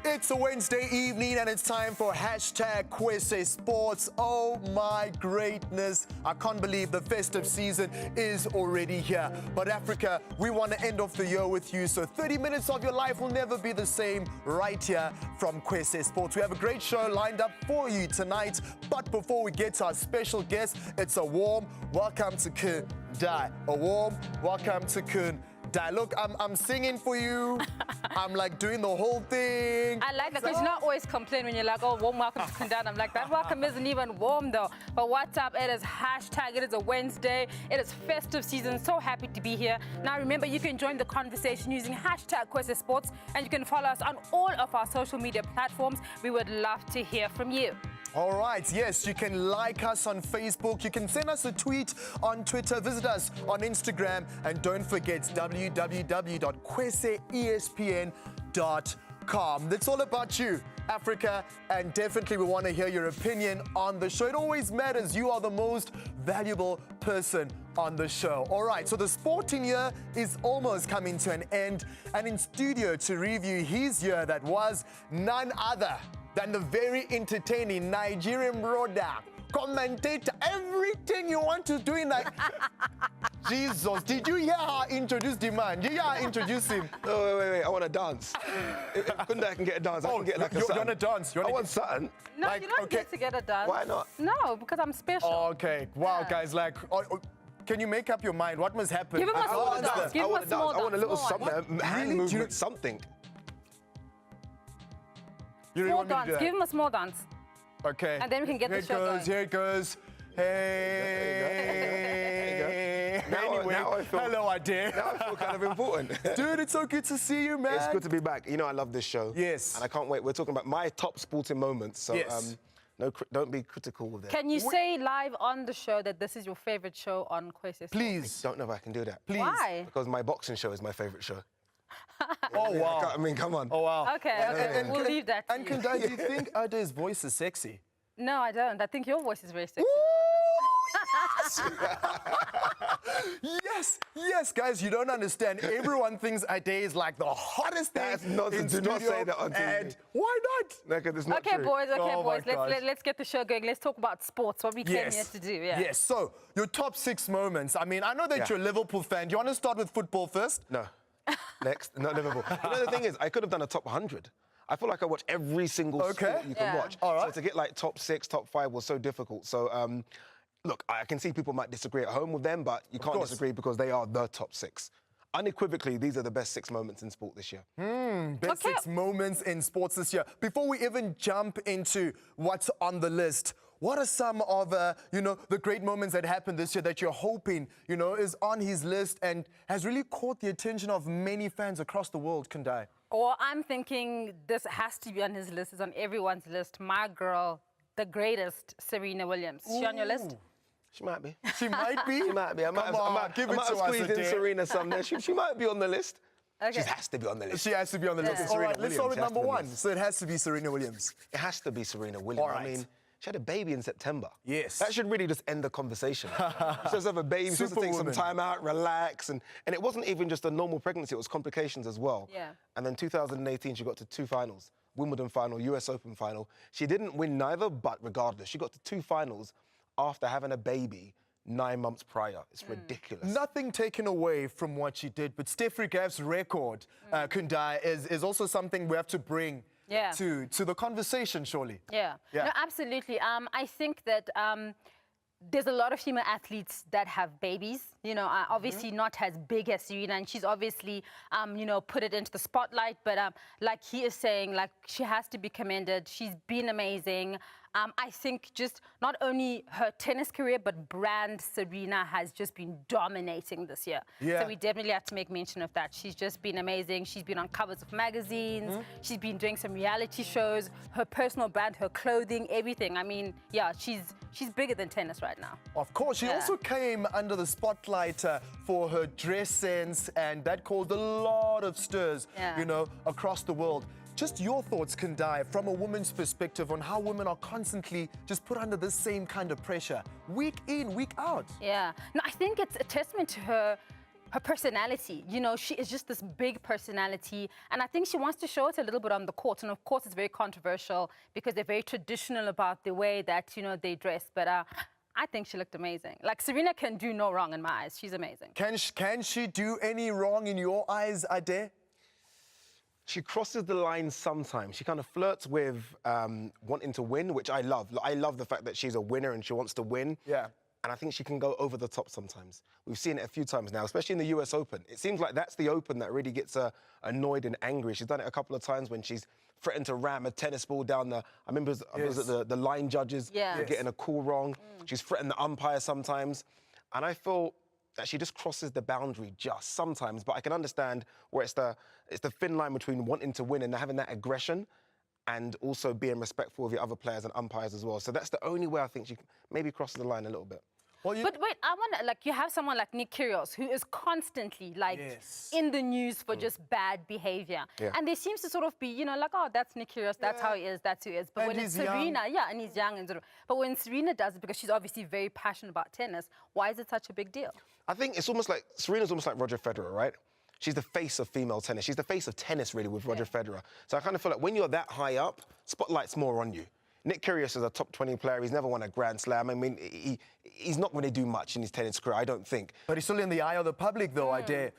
It's a Wednesday evening and it's time for hashtag Kwese Sports. Oh my greatness. I can't believe the festive season is already here. But Africa, we want to end off the year with you. So 30 minutes of your life will never be the same right here from Kwese Sports. We have a great show lined up for you tonight. But before we get to our special guest, it's a warm welcome to Kun Dai. A warm welcome to Kun Dai. Look, I'm singing for you. I'm like doing the whole thing. I like that because you not always complain when you're like, oh, warm welcome to Kundana. I'm like, that welcome isn't even warm though. But what's up? It is hashtag, it is a Wednesday. It is festive season. So happy to be here. Now remember, you can join the conversation using hashtag Kwese Sports and you can follow us on all of our social media platforms. We would love to hear from you. All right, yes, you can like us on Facebook, you can send us a tweet on Twitter, visit us on Instagram, and don't forget www.kweseespn.com. It's all about you, Africa, and definitely we want to hear your opinion on the show. It always matters. You are the most valuable person on the show. All right, so the sporting year is almost coming to an end, and in studio to review his year that was none other than the very entertaining Nigerian brother, commentator, everything you want to do in like... Jesus, did you hear how I introduced the man? Did you hear how I introduced him? No, wait, I want to dance. If Kunda can get a dance, I can get like a you want to dance? I want something. No, like, you don't get to get a dance. Why not? No, because I'm special. Oh, okay, wow, guys, like... can you make up your mind? What must happen? Give him a small dance. Give him a small dance. I want a little something, hand movement, something. Small dance. Give him a small dance. Okay. And then we can get the show going. Here it goes. Hey. Anyway, hello, Ade. Now I feel kind of important. Dude, it's so good to see you, man. It's good to be back. You know I love this show. Yes. And I can't wait. We're talking about my top sporting moments. So yes. Don't be critical with it. Can you say live on the show that this is your favorite show on Kwese? Please. I don't know if I can do that. Please. Why? Because my boxing show is my favorite show. Oh, wow. I mean, come on. Oh, wow. Okay, we'll leave that to And you. Kundai, do you think Ade's voice is sexy? No, I don't. I think your voice is very sexy. Yes, yes, guys, you don't understand. Everyone thinks Ade is like the hottest thing in Do studio. not say that on TV. And why not? It's not Okay, true. boys, Oh, let's get the show going. Let's talk about sports, what we came here to do. Yeah. Yes, so your top 6 moments. I mean, I know that you're a Liverpool fan. Do you want to start with football first? No. Next, not Liverpool. You know, the thing is, I could have done a top 100. I feel like I watch every single sport you can watch. All right. So to get like top 6, top 5 was so difficult. So, look, I can see people might disagree at home with them, but you can't disagree because they are the top 6. Unequivocally, these are the best 6 moments in sport this year. Best 6 moments in sports this year. Before we even jump into what's on the list, what are some of, the great moments that happened this year that you're hoping, is on his list and has really caught the attention of many fans across the world, Kundai? Or I'm thinking this has to be on his list, it's on everyone's list. My girl, the greatest, Serena Williams. Is she on your list? She might be. She might be? She might be. I might have squeezed in Serena somewhere. She might be on the list. Okay. She has to be on the list. She has to be on the list. All right, let's start with number 1. So it has to be Serena Williams. It has to be Serena Williams. All right. I mean, she had a baby in September. Yes. That should really just end the conversation. She has to have a baby, she has to take some time out, relax. And it wasn't even just a normal pregnancy, it was complications as well. Yeah. And then 2018, she got to 2 finals. Wimbledon final, US Open final. She didn't win neither, but regardless, she got to 2 finals after having a baby 9 months prior. It's ridiculous. Nothing taken away from what she did, but Steph Regaf's record, Kundai, is also something we have to bring to the conversation, surely. Yeah. No, absolutely. I think that there's a lot of female athletes that have babies, obviously not as big as Serena, and she's obviously, put it into the spotlight, but like he is saying, like, she has to be commended. She's been amazing. I think just not only her tennis career, but brand Serena has just been dominating this year. Yeah. So we definitely have to make mention of that. She's just been amazing. She's been on covers of magazines. She's been doing some reality shows. Her personal brand, her clothing, everything. I mean, yeah, she's bigger than tennis right now. Of course, she also came under the spotlight for her dress sense, and that caused a lot of stirs, across the world. Just your thoughts, Kundai, from a woman's perspective on how women are constantly just put under this same kind of pressure, week in, week out. Yeah. No, I think it's a testament to her her personality. You know, she is just this big personality, and I think she wants to show it a little bit on the court. And of course, it's very controversial because they're very traditional about the way that, you know, they dress. But I think she looked amazing. Like, Serena can do no wrong in my eyes. She's amazing. Can she do any wrong in your eyes, Ade? She crosses the line sometimes. She kind of flirts with wanting to win, which I love. I love the fact that she's a winner and she wants to win. Yeah. And I think she can go over the top sometimes. We've seen it a few times now, especially in the US Open. It seems like that's the Open that really gets her annoyed and angry. She's done it a couple of times when she's threatened to ram a tennis ball down the... I remember it was the line judges Yeah. were getting a call wrong. She's threatened the umpire sometimes. And I feel that she just crosses the boundary just sometimes. But I can understand where it's the thin line between wanting to win and having that aggression and also being respectful of your other players and umpires as well. So that's the only way I think she maybe crosses the line a little bit. Well, but wait, I want to, like, you have someone like Nick Kyrgios who is constantly, like, Yes. in the news for just bad behavior. Yeah. And there seems to sort of be, you know, like, oh, that's Nick Kyrgios, that's how he is, that's who he is. But And when it's he's young. Serena, yeah, and he's young, and sort of, but when Serena does it, because she's obviously very passionate about tennis, why is it such a big deal? I think it's almost like, Serena's almost like Roger Federer, right? She's the face of female tennis. She's the face of tennis, really, with Roger Federer. So I kind of feel like when you're that high up, spotlight's more on you. Nick Kyrgios is a top 20 player. He's never won a Grand Slam. I mean, he's not going to do much in his tennis career, I don't think. But he's still in the eye of the public, though, Ade.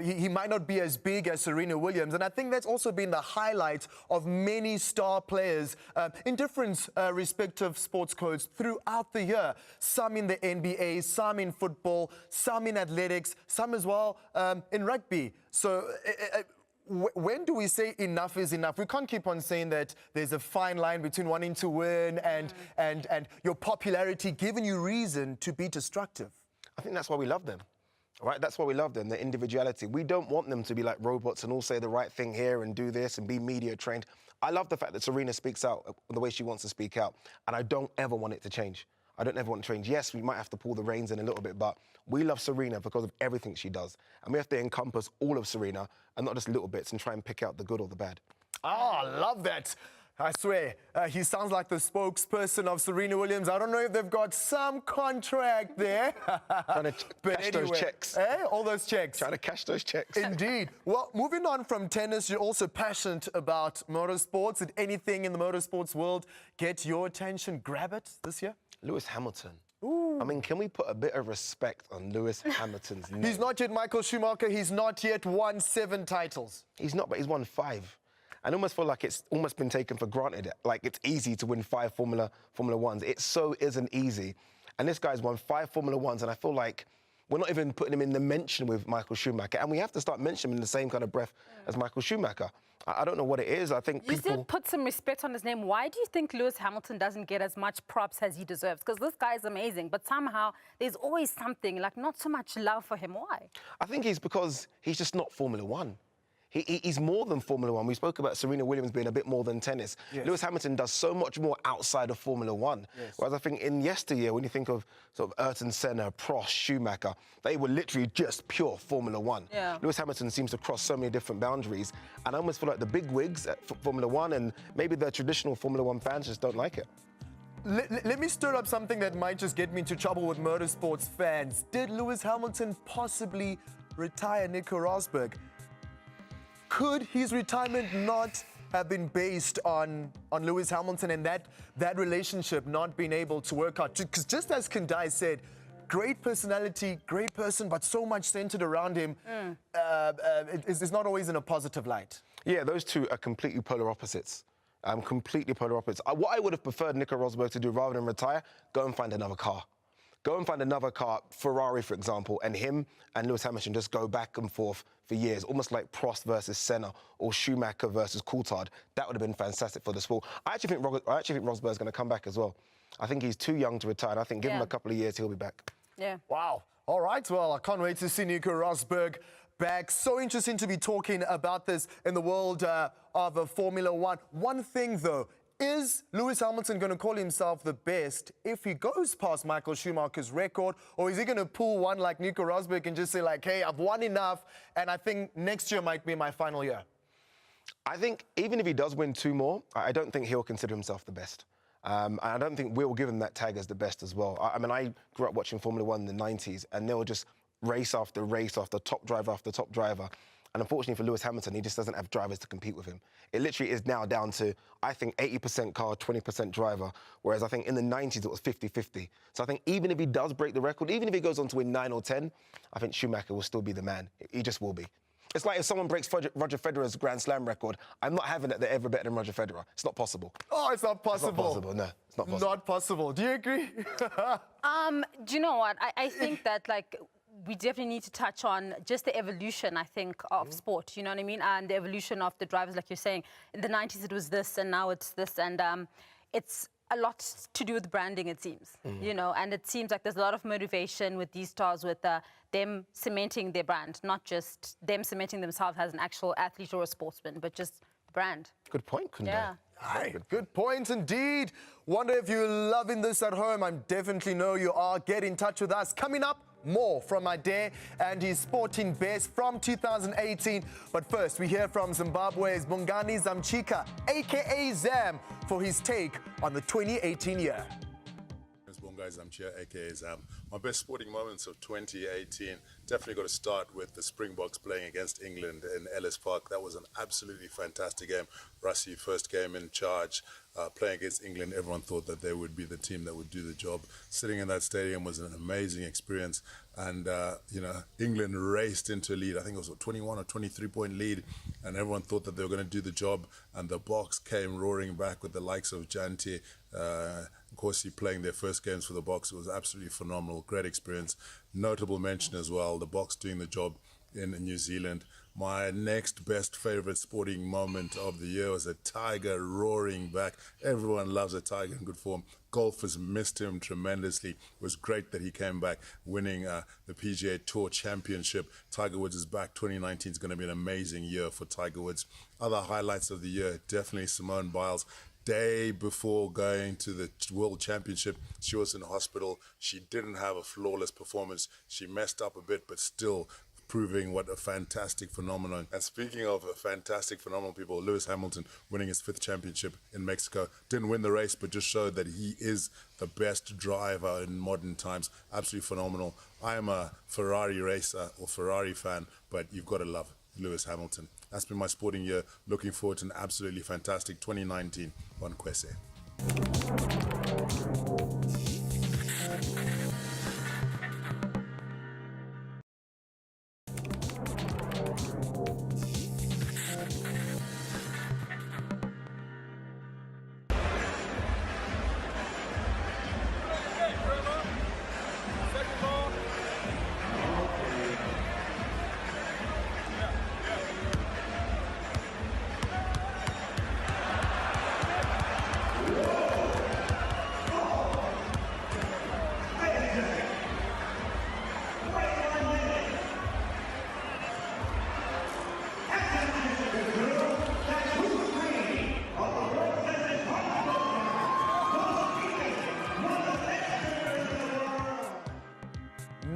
He might not be as big as Serena Williams. And I think that's also been the highlight of many star players in different respective sports codes throughout the year. Some in the NBA, some in football, some in athletics, some as well in rugby. So when do we say enough is enough? We can't keep on saying that there's a fine line between wanting to win and your popularity giving you reason to be destructive. I think that's why we love them, right? That's why we love them, their individuality. We don't want them to be like robots and all say the right thing here and do this and be media trained. I love the fact that Serena speaks out the way she wants to speak out, and I don't ever want it to change. I don't ever want to change. Yes, we might have to pull the reins in a little bit, but we love Serena because of everything she does. And we have to encompass all of Serena and not just little bits and try and pick out the good or the bad. Oh, I love that. I swear, he sounds like the spokesperson of Serena Williams. I don't know if they've got some contract there. Trying to cash those checks. All those checks. Trying to cash those checks. Indeed. Well, moving on from tennis, you're also passionate about motorsports. Did anything in the motorsports world get your attention, grab it this year? Lewis Hamilton. Ooh. I mean, can we put a bit of respect on Lewis Hamilton's name? He's not yet Michael Schumacher. He's not yet won 7 titles. He's not, but he's won 5. I almost feel like it's almost been taken for granted. Like, it's easy to win 5 Formula Ones. It so isn't easy. And this guy's won 5 Formula Ones, and I feel like we're not even putting him in the mention with Michael Schumacher. And we have to start mentioning him in the same kind of breath as Michael Schumacher. I don't know what it is. I think You said put some respect on his name. Why do you think Lewis Hamilton doesn't get as much props as he deserves? Because this guy is amazing, but somehow there's always something, like not so much love for him. Why? I think it's because he's just not Formula One. He's more than Formula One. We spoke about Serena Williams being a bit more than tennis. Yes. Lewis Hamilton does so much more outside of Formula One. Yes. Whereas I think in yesteryear, when you think of sort of Ayrton Senna, Prost, Schumacher, they were literally just pure Formula One. Yeah. Lewis Hamilton seems to cross so many different boundaries. And I almost feel like the big wigs at Formula One and maybe the traditional Formula One fans just don't like it. Let me stir up something that might just get me into trouble with motorsports fans. Did Lewis Hamilton possibly retire Nico Rosberg? Could his retirement not have been based on Lewis Hamilton and that relationship not being able to work out? Because just as Kandai said, great personality, great person, but so much centered around him is not always in a positive light. Yeah, those two are completely polar opposites. Completely polar opposites. What I would have preferred Nico Rosberg to do rather than retire, go and find another car. Go and find another car, Ferrari, for example, and him and Lewis Hamilton just go back and forth for years, almost like Prost versus Senna or Schumacher versus Coulthard. That would have been fantastic for the sport. I actually think Rosberg's going to come back as well. I think he's too young to retire, and I think give him a couple of years, he'll be back. Yeah. Wow. All right, well, I can't wait to see Nico Rosberg back. So interesting to be talking about this in the world of Formula One. One thing, though, is Lewis Hamilton going to call himself the best if he goes past Michael Schumacher's record? Or is he going to pull one like Nico Rosberg and just say, like, hey, I've won enough, and I think next year might be my final year? I think even if he does win 2 more, I don't think he'll consider himself the best. And I don't think we'll give him that tag as the best as well. I mean, I grew up watching Formula One in the 90s, and they were just race after race after top driver after top driver. And unfortunately for Lewis Hamilton, he just doesn't have drivers to compete with him. It literally is now down to, I think, 80% car, 20% driver, whereas I think in the 90s it was 50-50. So I think even if he does break the record, even if he goes on to win 9 or 10, I think Schumacher will still be the man. He just will be. It's like if someone breaks Roger Federer's Grand Slam record, I'm not having it that they're ever better than Roger Federer. It's not possible. Oh, it's not possible. It's not possible, no. It's not possible. Not possible. Do you agree? Do you know what? I think that, like, we definitely need to touch on just the evolution, I think, of sport, you know what I mean? And the evolution of the drivers, like you're saying. In the 90s, it was this, and now it's this. And it's a lot to do with branding, it seems, you know? And it seems like there's a lot of motivation with these stars, with them cementing their brand, not just them cementing themselves as an actual athlete or a sportsman, but just the brand. Good point, Kunde. Yeah. Aye, good point indeed. Wonder if you're loving this at home. I definitely know you are. Get in touch with us. Coming up, more from Ade and his sporting best from 2018. But first, we hear from Zimbabwe's Bongani Zamchika, a.k.a. Zam, for his take on the 2018 year. Guys, I'm here, aka Zam. My best sporting moments of 2018, definitely got to start with the Springboks playing against England in Ellis Park. That was an absolutely fantastic game. Russie, first game in charge, playing against England. Everyone thought that they would be the team that would do the job. Sitting in that stadium was an amazing experience. And, you know, England raced into a lead. I think it was a 21 or 23-point lead. And everyone thought that they were going to do the job. And the Boks came roaring back with the likes of Janti, of course, he playing their first games for the Boks. It was absolutely phenomenal, great experience. Notable mention as well, the Boks doing the job in New Zealand. My next best favorite sporting moment of the year was a Tiger roaring back. Everyone loves a Tiger in good form. Golfers missed him tremendously. It was great that he came back winning the PGA Tour Championship. Tiger Woods is back. 2019 is going to be an amazing year for Tiger Woods. Other highlights of the year, definitely Simone Biles. Day before going to the World Championship, she was in hospital. She didn't have a flawless performance. She messed up a bit, but still proving what a fantastic phenomenon. And speaking of a fantastic phenomenon, people, Lewis Hamilton winning his 5th championship in Mexico. Didn't win the race, but just showed that he is the best driver in modern times. Absolutely phenomenal. I am a Ferrari racer or Ferrari fan, but you've got to love Lewis Hamilton. That's been my sporting year. Looking forward to an absolutely fantastic 2019 on Kwese.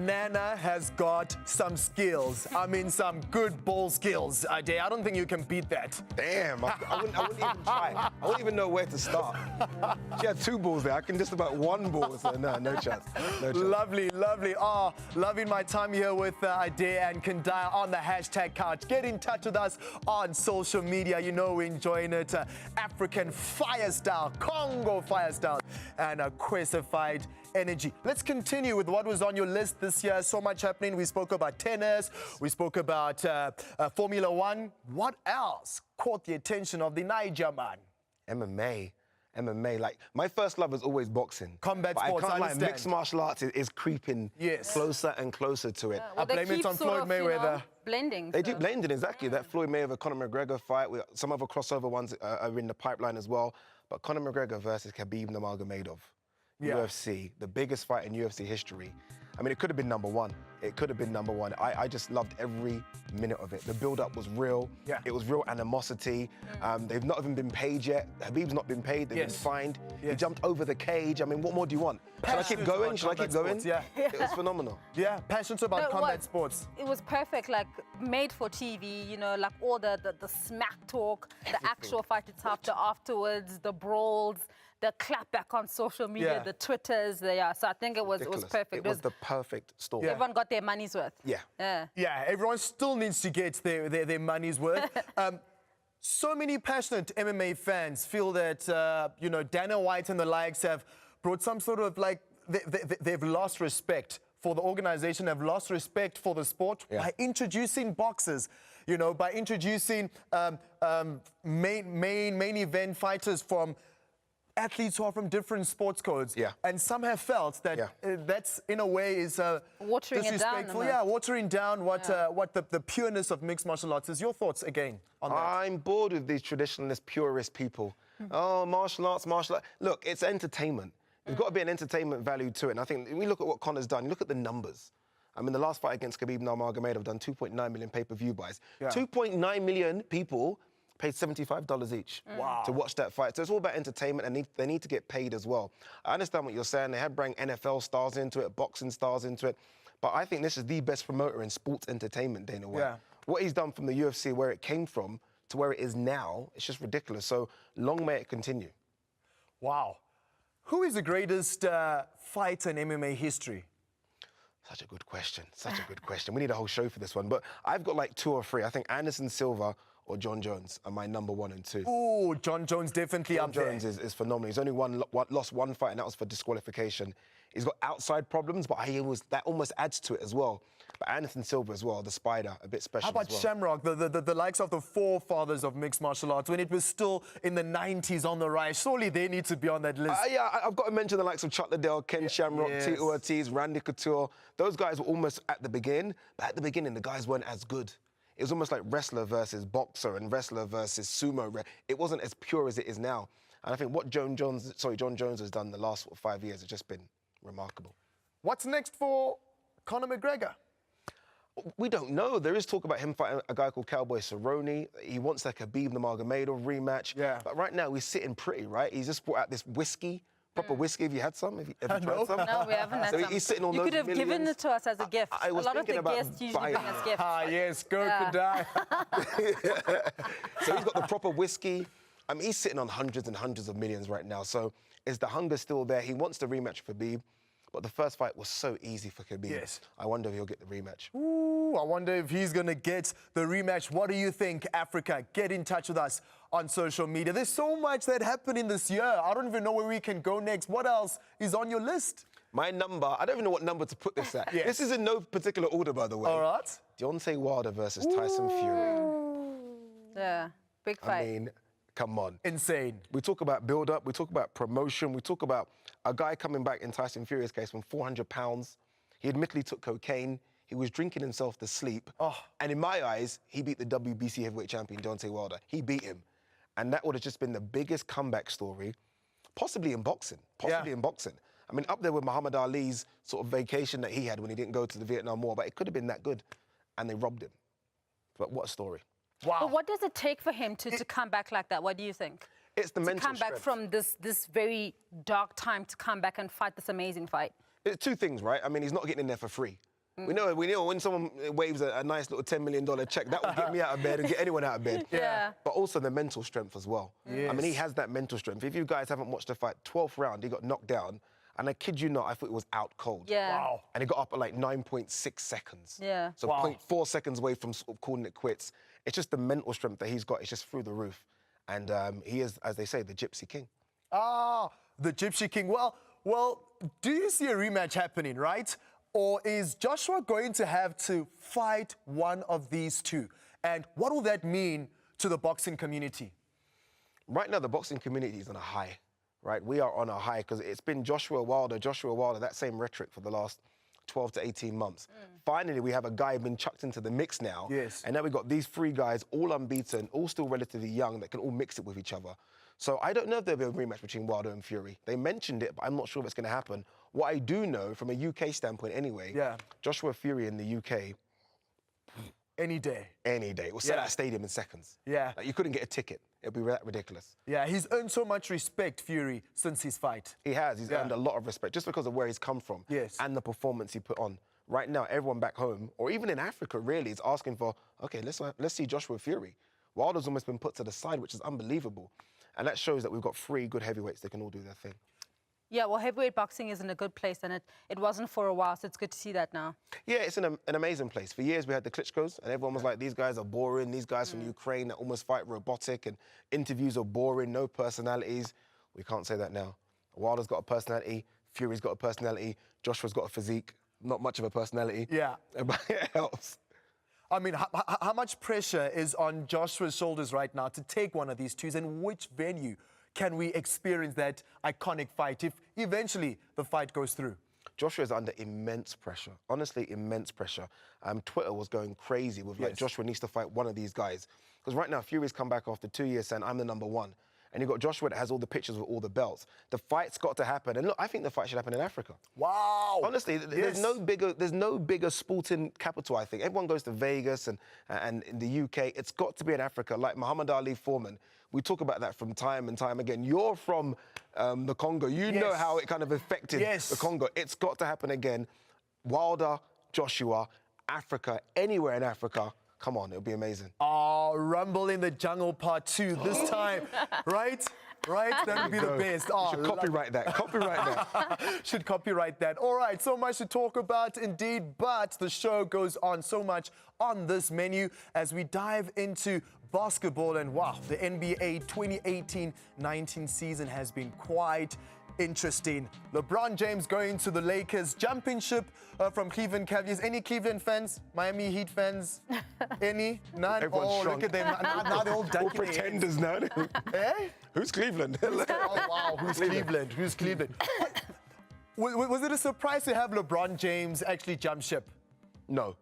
Nana has got some skills. I mean, some good ball skills, Ade. I don't think you can beat that. Damn, I wouldn't even try. I wouldn't even know where to start. She had 2 balls there. I can just about 1 ball, so no chance. No chance. Lovely, lovely. Oh, loving my time here with Ade and Kandaya on the hashtag couch. Get in touch with us on social media. You know we're enjoying it. African fire style, Congo fire style, and a quasified energy. Let's continue with what was on your list this year. So much happening. We spoke about tennis. We spoke about Formula One. What else caught the attention of the Niger man? MMA. Like, my first love was always boxing. Combat sports, I can't lie, understand. mixed martial arts is creeping closer and closer to it. I blame it on Floyd Mayweather. You know, blending. They do blending, exactly. That Floyd Mayweather-Conor McGregor fight, some other crossover ones are in the pipeline as well. But Conor McGregor versus Khabib Nurmagomedov. UFC, the biggest fight in UFC history. I mean, it could have been number 1. It could have been number 1. I just loved every minute of it. The build-up was real. Yeah. It was real animosity. They've not even been paid yet. Habib's not been paid. They've been fined. He jumped over the cage. I mean, what more do you want? Should I keep going? Should I keep going? Yeah. It was phenomenal. Yeah, passionate about combat sports. It was perfect, like, made for TV, you know, like all the smack talk, the actual fight itself, the afterwards, the brawls. the clapback on social media, Yeah. the Twitters, so I think it was Ridiculous. perfect. It was the perfect story. Everyone got their money's worth. Yeah. Yeah, everyone still needs to get their money's worth. So many passionate MMA fans feel that, you know, Dana White and the likes have brought some sort of like, they've lost respect for the organization, have lost respect for the sport by introducing boxers, you know, by introducing main event fighters from athletes who are from different sports codes. Yeah. And some have felt that that's, in a way, is Watering it down, disrespectful. almost. Yeah, watering down what the pureness of mixed martial arts is. Your thoughts, again, on that? I'm bored with these traditionalist, purist people. Oh, martial arts. Look, it's entertainment. There's got to be an entertainment value to it. And I think when we look at what Conor's done, look at the numbers. I mean, the last fight against Khabib Nurmagomedov done 2.9 million pay-per-view buys. Yeah. 2.9 million people paid $75 each to watch that fight. So it's all about entertainment, and they need to get paid as well. I understand what you're saying. They had bring NFL stars into it, boxing stars into it. But I think this is the best promoter in sports entertainment, Dana White. Yeah. What he's done from the UFC, where it came from, to where it is now, it's just ridiculous. So long may it continue. Wow. Who is the greatest fighter in MMA history? Such a good question. Such a good question. We need a whole show for this one. But I've got like 2 or 3. I think Anderson Silva or John Jones are my number 1 and 2. Oh, John Jones definitely up there. John Jones is phenomenal. He's only lost one fight, and that was for disqualification. He's got outside problems, but that almost adds to it as well. But Anderson Silva as well, the spider, a bit special. How about as well. Shamrock, the likes of the forefathers of mixed martial arts, when it was still in the 90s on the rise? Surely they need to be on that list. Yeah, I've got to mention the likes of Chuck Liddell, Ken Shamrock, yes. Tito Ortiz, Randy Couture. Those guys were almost at the beginning, but at the beginning, the guys weren't as good. It was almost like wrestler versus boxer and wrestler versus sumo. It wasn't as pure as it is now. And I think what John Jones has done the last 5 years has just been remarkable. What's next for Conor McGregor? We don't know. There is talk about him fighting a guy called Cowboy Cerrone. He wants like a Khabib Nurmagomedov rematch. Yeah. But right now, he's sitting pretty, right? He's just brought out this whiskey, proper whiskey. Have you had some? Have you tried some? No, we haven't had So some. he's sitting on You those could have given millions. it to us as a gift. I was a lot of thinking the about guests usually bring buying us gifts. Ah, yes, go could die. So he's got the proper whiskey. I mean, he's sitting on hundreds and hundreds of millions right now. So is the hunger still there? He wants the rematch for Khabib. But the first fight was so easy for Khabib. Yes. I wonder if he'll get the rematch. Ooh, I wonder if he's going to get the rematch. What do you think, Africa? Get in touch with us on social media. There's so much that happened in this year. I don't even know where we can go next. What else is on your list? My number, I don't even know what number to put this at. Yes. This is in no particular order, by the way. All right. Deontay Wilder versus Tyson Fury. Yeah, big fight. I mean, come on. Insane. We talk about build-up, we talk about promotion, we talk about a guy coming back in Tyson Fury's case from 400 pounds. He admittedly took cocaine. He was drinking himself to sleep. Oh. And in my eyes, he beat the WBC heavyweight champion, Deontay Wilder. He beat him. And that would have just been the biggest comeback story, possibly in boxing. I mean, up there with Muhammad Ali's sort of vacation that he had when he didn't go to the Vietnam War, but it could have been that good. And they robbed him. But what a story. Wow. But what does it take for him to come back like that? What do you think? It's the mental come back strength. from this very dark time to come back and fight this amazing fight. It's 2 things, right? I mean, he's not getting in there for free. We know when someone waves a nice little $10 million check, that will get me out of bed and get anyone out of bed. Yeah. But also the mental strength as well. Yes. I mean, he has that mental strength. If you guys haven't watched the fight, 12th round, he got knocked down. And I kid you not, I thought it was out cold. Yeah. Wow. And he got up at like 9.6 seconds. Yeah. So Wow. 0.4 seconds away from sort of calling it quits. It's just the mental strength that he's got. It's just through the roof. And he is, as they say, the Gypsy King. Ah, the Gypsy King. Well, do you see a rematch happening, right? Or is Joshua going to have to fight one of these two? And what will that mean to the boxing community? Right now, the boxing community is on a high, right? We are on a high because it's been Joshua Wilder, that same rhetoric for the last 12 to 18 months. Finally, we have a guy been chucked into the mix now. Yes. And now we've got these 3 guys, all unbeaten, all still relatively young, that can all mix it with each other. So I don't know if there'll be a rematch between Wilder and Fury. They mentioned it, but I'm not sure if it's going to happen. What I do know, from a UK standpoint anyway, Joshua Fury in the UK, Any day. any day. It will sell out a stadium in seconds. Yeah. Like, you couldn't get a ticket. It'd be that ridiculous. Yeah, he's earned so much respect, Fury, since his fight. He has. He's earned a lot of respect just because of where he's come from and the performance he put on. Right now, everyone back home, or even in Africa, really, is asking for, okay, let's see Joshua Fury. Wilder's almost been put to the side, which is unbelievable. And that shows that we've got 3 good heavyweights that can all do their thing. Yeah, well, heavyweight boxing is in a good place, and it wasn't for a while, so it's good to see that now. Yeah, it's an amazing place. For years, we had the Klitschko's, and everyone was like, these guys are boring, these guys from Ukraine that almost fight robotic, and interviews are boring, no personalities. We can't say that now. Wilder's got a personality, Fury's got a personality, Joshua's got a physique, not much of a personality. Yeah. But it helps. I mean, how much pressure is on Joshua's shoulders right now to take one of these twos, and which venue can we experience that iconic fight if eventually the fight goes through? Joshua is under immense pressure, honestly, immense pressure. Twitter was going crazy with, like, Joshua needs to fight one of these guys. Because right now, Fury's come back after 2 years saying, I'm the #1. And you've got Joshua that has all the pictures with all the belts. The fight's got to happen. And look, I think the fight should happen in Africa. Wow. Honestly, there's no bigger sporting capital, I think. Everyone goes to Vegas and in the UK. It's got to be in Africa, like Muhammad Ali Foreman. We talk about that from time and time again. You're from the Congo. You know how it kind of affected the Congo. It's got to happen again. Wilder, Joshua, Africa, anywhere in Africa. Come on, it'll be amazing. Oh, Rumble in the Jungle Part 2 this time, right? Right? That would be the best. Oh, should copyright that. Copyright that. Should copyright that. All right, so much to talk about indeed, but the show goes on so much on this menu as we dive into basketball. And wow, the NBA 2018-19 season has been quite interesting. LeBron James going to the Lakers, jumping ship from Cleveland Cavaliers. Any Cleveland fans? Miami Heat fans? Any? None? Everyone's shrunk. Look at them. Now they're all dunking All pretenders now. Eh? Who's Cleveland? Oh, wow. Who's Cleveland? Who's Cleveland? Was it a surprise to have LeBron James actually jump ship? No.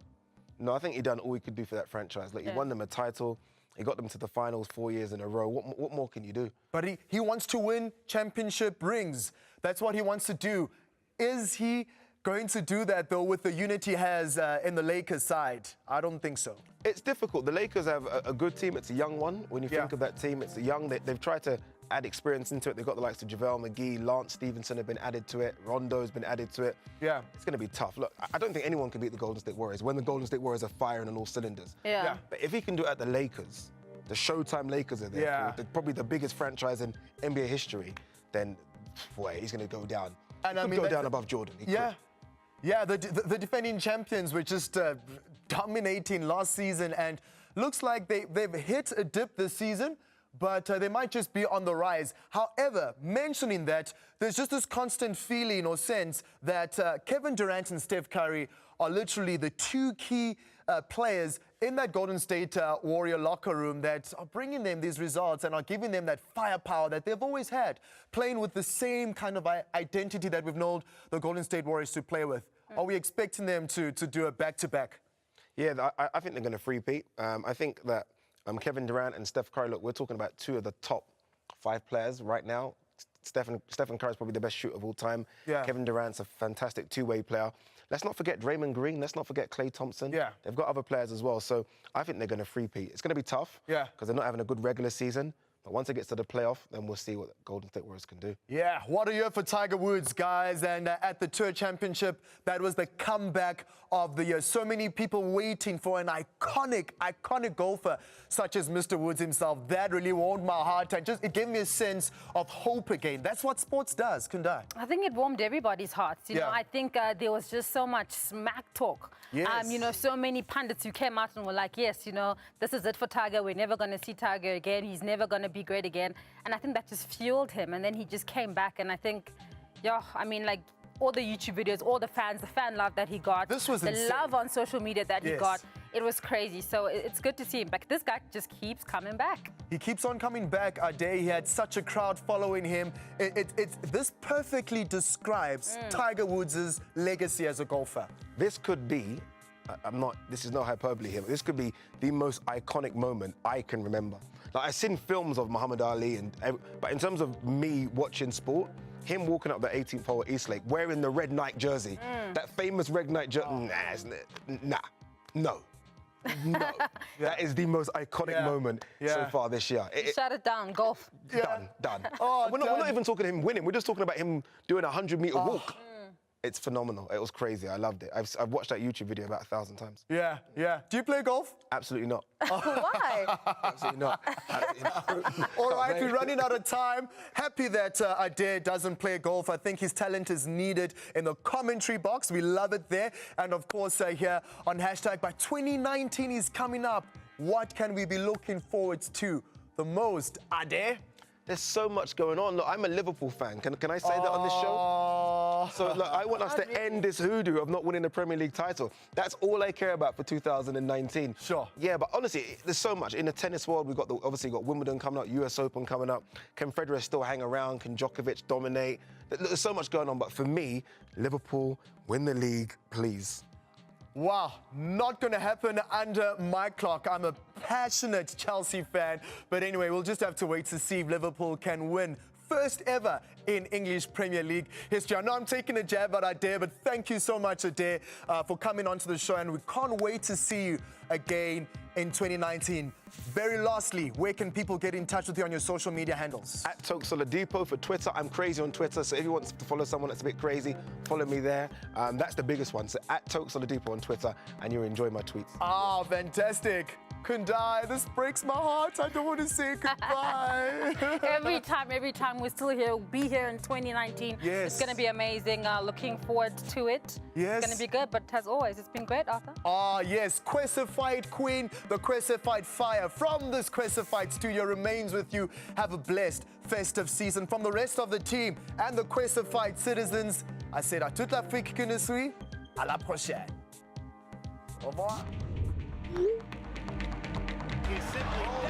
No, I think he done all he could do for that franchise. Like, he won them a title. He got them to the finals 4 years in a row. What more can you do? But he wants to win championship rings. That's what he wants to do. Is he going to do that, though, with the unity he has in the Lakers side? I don't think so. It's difficult. The Lakers have a good team. It's a young one. When you think of that team, it's a young. They've tried to add experience into it. They've got the likes of JaVale McGee, Lance Stevenson have been added to it. Rondo's been added to it. Yeah. It's going to be tough. Look, I don't think anyone can beat the Golden State Warriors when the Golden State Warriors are firing on all cylinders. Yeah. But if he can do it at the Lakers, the Showtime Lakers are there, probably the biggest franchise in NBA history, then, boy, he's going to go down. And he could go down above Jordan. He could. Yeah, the defending champions were just dominating last season, and looks like they've hit a dip this season, but they might just be on the rise. However, mentioning that, there's just this constant feeling or sense that Kevin Durant and Steph Curry are literally the 2 key players in that Golden State Warrior locker room that are bringing them these results and are giving them that firepower that they've always had, playing with the same kind of identity that we've known the Golden State Warriors to play with. Are we expecting them to do a back-to-back? Yeah, I think they're going to three-peat. I think that Kevin Durant and Steph Curry, look, we're talking about 2 of the top 5 players right now. Stephen Curry is probably the best shooter of all time. Yeah. Kevin Durant's a fantastic two-way player. Let's not forget Draymond Green. Let's not forget Klay Thompson. Yeah. They've got other players as well. So I think they're going to three-peat. It's going to be tough because they're not having a good regular season. But once it gets to the playoff, then we'll see what the Golden State Warriors can do. Yeah, what a year for Tiger Woods, guys. And at the Tour Championship, that was the comeback of the year. So many people waiting for an iconic golfer such as Mr. Woods himself. That really warmed my heart. And it gave me a sense of hope again. That's what sports does, Kundai. I think it warmed everybody's hearts. You know, I think there was just so much smack talk. Yes. You know, so many pundits who came out and were like, yes, you know, this is it for Tiger. We're never going to see Tiger again. He's never going to be great again. And I think that just fueled him. And then he just came back. And I think, I mean, like, all the YouTube videos, all the fans, the fan love that he got. This was insane. The love on social media that he got. It was crazy. So it's good to see him back. This guy just keeps coming back. He keeps on coming back. Ade, he had such a crowd following him. This perfectly describes Tiger Woods' legacy as a golfer. This could be, this is no hyperbole here, but this could be the most iconic moment I can remember. Like, I've seen films of Muhammad Ali, but in terms of me watching sport, him walking up the 18th hole at Eastlake, wearing the red Nike jersey, that famous red Nike jersey, no. That is the most iconic moment so far this year. Shut it down, golf. Done. We're not even talking him winning, we're just talking about him doing a 100-meter walk. It's phenomenal. It was crazy. I loved it. I've watched that YouTube video about 1,000 times. Yeah, yeah. Do you play golf? Absolutely not. Why? Absolutely not. Absolutely not. All right, we're running out of time. Happy that Adair doesn't play golf. I think his talent is needed in the commentary box. We love it there. And of course, here on hashtag, by 2019 is coming up. What can we be looking forward to the most, Adair? There's so much going on. Look, I'm a Liverpool fan. Can I say that on this show? So look, I want us to end this hoodoo of not winning the Premier League title. That's all I care about for 2019. Sure. Yeah, but honestly, there's so much. In the tennis world, we've got obviously got Wimbledon coming up, US Open coming up. Can Federer still hang around? Can Djokovic dominate? There's so much going on. But for me, Liverpool, win the league, please. Wow, not going to happen under my clock. I'm a passionate Chelsea fan. But anyway, we'll just have to wait to see if Liverpool can win. First ever in English Premier League history. I know I'm taking a jab at Adair, but thank you so much, Adair, for coming onto the show. And we can't wait to see you again in 2019. Very lastly, where can people get in touch with you on your social media handles? At Oladipo for Twitter. I'm crazy on Twitter, so if you want to follow someone that's a bit crazy, follow me there. That's the biggest one. So at Oladipo on Twitter, and you'll enjoy my tweets. Ah, fantastic. Kundai, this breaks my heart. I don't want to say goodbye. every time we're still here. We'll be here in 2019. Yes. It's going to be amazing. Looking forward to it. Yes. It's going to be good, but as always, it's been great, Arthur. Ah, yes. Quesified Queen, the Quesified Fire from this Quesified studio remains with you. Have a blessed festive season. From the rest of the team and the Quesified citizens, I said à toute l'Afrique que nous suis. À la prochaine. Au revoir. He simply